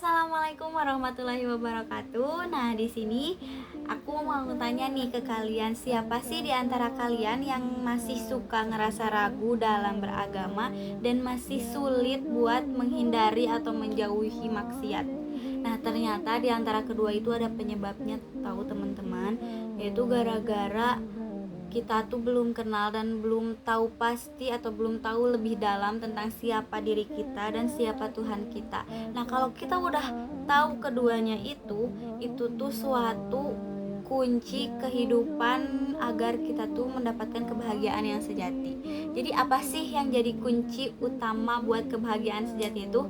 Assalamualaikum warahmatullahi wabarakatuh. Nah, di sini aku mau tanya nih ke kalian, siapa sih di antara kalian yang masih suka ngerasa ragu dalam beragama dan masih sulit buat menghindari atau menjauhi maksiat? Nah, ternyata di antara kedua itu ada penyebabnya, tahu teman-teman, yaitu gara-gara kita tuh belum kenal dan belum tahu pasti atau belum tahu lebih dalam tentang siapa diri kita dan siapa Tuhan kita. Nah, kalau kita udah tahu keduanya itu tuh suatu kunci kehidupan agar kita tuh mendapatkan kebahagiaan yang sejati. Jadi apa sih yang jadi kunci utama buat kebahagiaan sejati itu?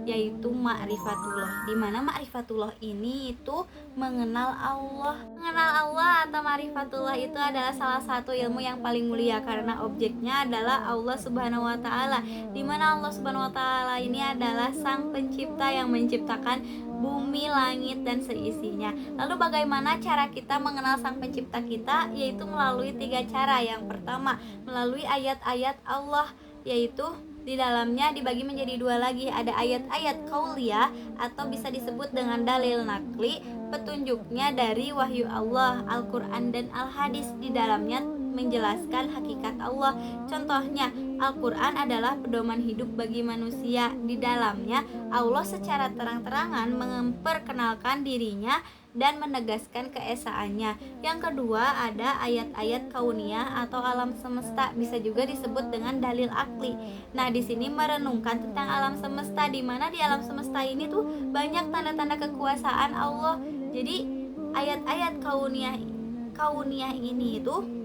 Yaitu ma'rifatullah. Dimana ma'rifatullah ini itu mengenal Allah. Mengenal Allah atau ma'rifatullah itu adalah salah satu ilmu yang paling mulia karena objeknya adalah Allah Subhanahu wa taala. Dimana Allah Subhanahu wa taala ini adalah sang pencipta yang menciptakan bumi, langit, dan seisinya. Lalu bagaimana cara kita mengenal sang pencipta kita? Yaitu melalui 3 cara. Yang pertama, melalui ayat-ayat Allah, yaitu di dalamnya dibagi menjadi 2 lagi. Ada ayat-ayat qauliyah atau bisa disebut dengan dalil nakli, petunjuknya dari wahyu Allah, Al-Quran dan Al-Hadis. Di dalamnya menjelaskan hakikat Allah. Contohnya, Al-Quran adalah pedoman hidup bagi manusia. Di dalamnya Allah secara terang-terangan memperkenalkan dirinya dan menegaskan keesaannya. Yang kedua, ada ayat-ayat kauniyah atau alam semesta, bisa juga disebut dengan dalil akli. Nah, di sini merenungkan tentang alam semesta, di mana di alam semesta ini tuh banyak tanda-tanda kekuasaan Allah. Jadi ayat-ayat kauniyah ini itu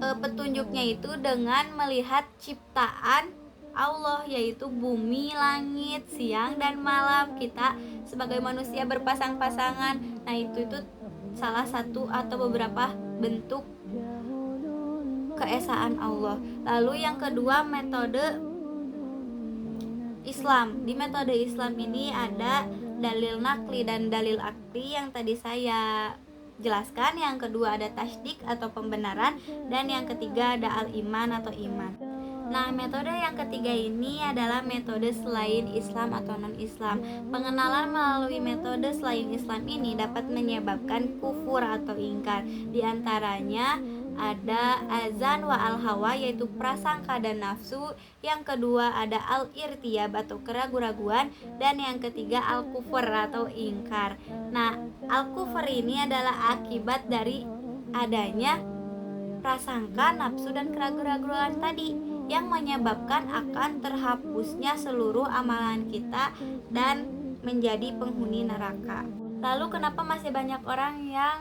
petunjuknya itu dengan melihat ciptaan Allah, yaitu bumi, langit, siang dan malam. Kita sebagai manusia berpasang-pasangan. Nah, itu salah satu atau beberapa bentuk keesaan Allah. Lalu yang kedua, metode Islam. Di metode Islam ini ada dalil nakli dan dalil akli yang tadi saya jelaskan. Yang kedua ada tasdik atau pembenaran, dan yang ketiga ada al-iman atau iman. Nah, metode yang ketiga ini adalah metode selain Islam atau non-Islam. Pengenalan melalui metode selain Islam ini dapat menyebabkan kufur atau ingkar. Di antaranya ada azan wa al-hawa, yaitu prasangka dan nafsu. Yang kedua ada al-irtiyab atau keraguan-raguan, dan yang ketiga al-kufur atau ingkar. Nah, al-kufur ini adalah akibat dari adanya prasangka, nafsu, dan keraguan-raguan tadi yang menyebabkan akan terhapusnya seluruh amalan kita dan menjadi penghuni neraka. Lalu kenapa masih banyak orang yang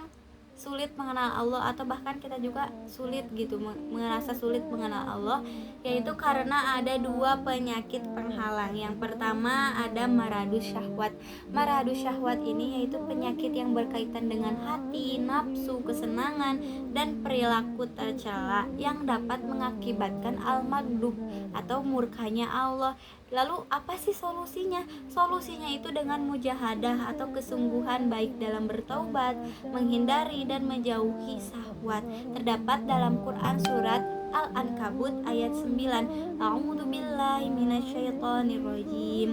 sulit mengenal Allah, atau bahkan kita juga sulit gitu merasa sulit mengenal Allah? Yaitu karena ada 2 penyakit penghalang. Yang pertama ada maradus syahwat. Maradus syahwat ini yaitu penyakit yang berkaitan dengan hati, nafsu, kesenangan, dan perilaku tercela yang dapat mengakibatkan al-maghdub atau murkanya Allah. Lalu apa sih solusinya? Solusinya itu dengan mujahadah atau kesungguhan baik dalam bertaubat, menghindari dan menjauhi syahwat. Terdapat dalam Quran surat Al-Ankabut ayat 9. A'udzu billahi minasyaitonir rajim.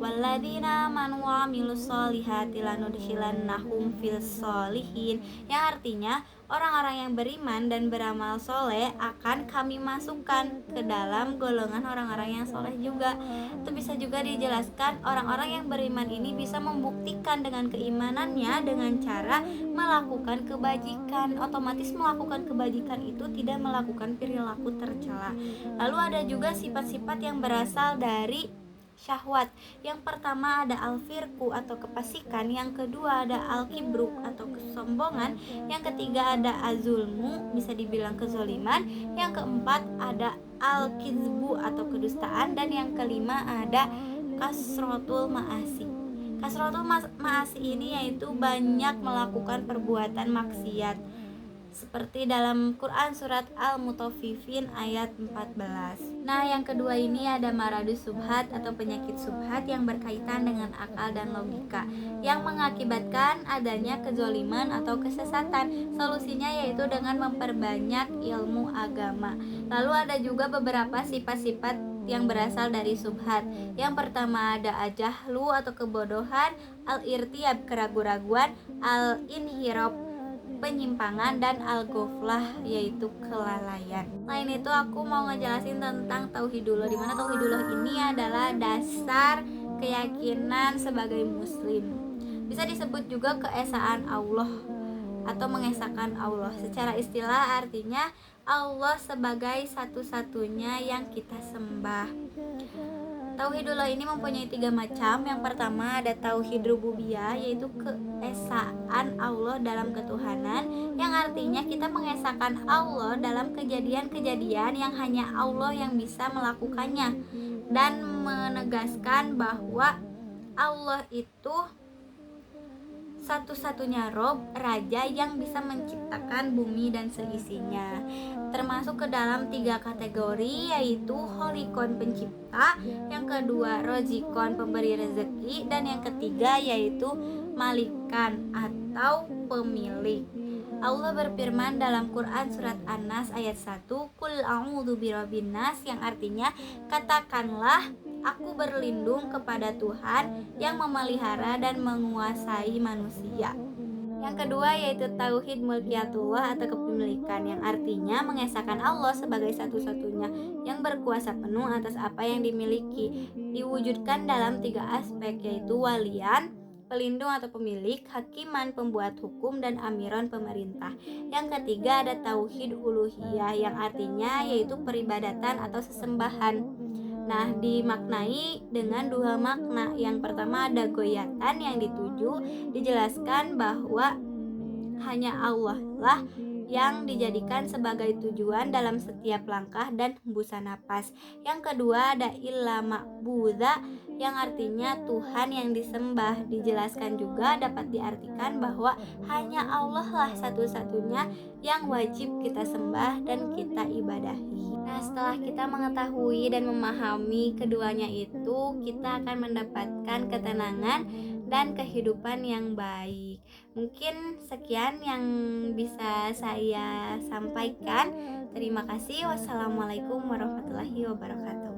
Walladzina amanu wa amilus solihati lanudkhilannahum fis solihin, yang artinya orang-orang yang beriman dan beramal soleh akan kami masukkan ke dalam golongan orang-orang yang soleh juga. Itu bisa juga dijelaskan, orang-orang yang beriman ini bisa membuktikan dengan keimanannya dengan cara melakukan kebajikan. Otomatis melakukan kebajikan itu tidak melakukan perilaku tercela. Lalu ada juga sifat-sifat yang berasal dari syahwat. Yang pertama ada al-firku atau kefasikan, yang kedua ada al-kibru atau kesombongan, yang ketiga ada azulmu, bisa dibilang kezoliman, yang keempat ada al-kizbu atau kedustaan, dan yang kelima ada kasrotul ma'asi. Kasrotul ma'asi ini yaitu banyak melakukan perbuatan maksiat, seperti dalam Quran surat Al-Mutaffifin ayat 14. Nah, yang kedua ini ada maradus subhat atau penyakit subhat yang berkaitan dengan akal dan logika, yang mengakibatkan adanya kezoliman atau kesesatan. Solusinya yaitu dengan memperbanyak ilmu agama. Lalu ada juga beberapa sifat-sifat yang berasal dari subhat. Yang pertama ada ajahlu atau kebodohan, al-irtiyab keraguan-raguan, al-inhirab penyimpangan, dan al-ghaflah yaitu kelalaian. Selain itu aku mau ngejelasin tentang tauhidullah, dimana tauhidullah ini adalah dasar keyakinan sebagai muslim. Bisa disebut juga keesaan Allah atau mengesahkan Allah. Secara istilah artinya Allah sebagai satu-satunya yang kita sembah. Tauhidullah ini mempunyai 3 macam. Yang pertama ada tauhid rububiyah, yaitu keesaan Allah dalam ketuhanan, yang artinya kita mengesahkan Allah dalam kejadian-kejadian yang hanya Allah yang bisa melakukannya, dan menegaskan bahwa Allah itu satu-satunya Rob, Raja yang bisa menciptakan bumi dan seisinya, termasuk ke dalam 3 kategori, yaitu Holikon pencipta, yang kedua Rozikon pemberi rezeki, dan yang ketiga yaitu Malikan atau pemilik. Allah berfirman dalam Quran surat An-Nas ayat 1, Qul a'udzu birabbin nas, yang artinya katakanlah aku berlindung kepada Tuhan yang memelihara dan menguasai manusia. Yang kedua yaitu tauhid mulkiyatullah atau kepemilikan, yang artinya mengesahkan Allah sebagai satu-satunya yang berkuasa penuh atas apa yang dimiliki. Diwujudkan dalam 3 aspek, yaitu walian, pelindung atau pemilik, hakiman pembuat hukum, dan amiron pemerintah. Yang ketiga ada tauhid uluhiyah, yang artinya yaitu peribadatan atau sesembahan. Nah, dimaknai dengan 2 makna. Yang pertama ada goyatan, yang dituju dijelaskan bahwa hanya Allah lah yang dijadikan sebagai tujuan dalam setiap langkah dan hembusan napas. Yang kedua ada ilah ma'budha, yang artinya Tuhan yang disembah. Dijelaskan juga dapat diartikan bahwa hanya Allah lah satu-satunya yang wajib kita sembah dan kita ibadahi. Nah, setelah kita mengetahui dan memahami keduanya itu, kita akan mendapatkan ketenangan dan kehidupan yang baik. Mungkin sekian yang bisa saya sampaikan. Terima kasih. Wassalamualaikum warahmatullahi wabarakatuh.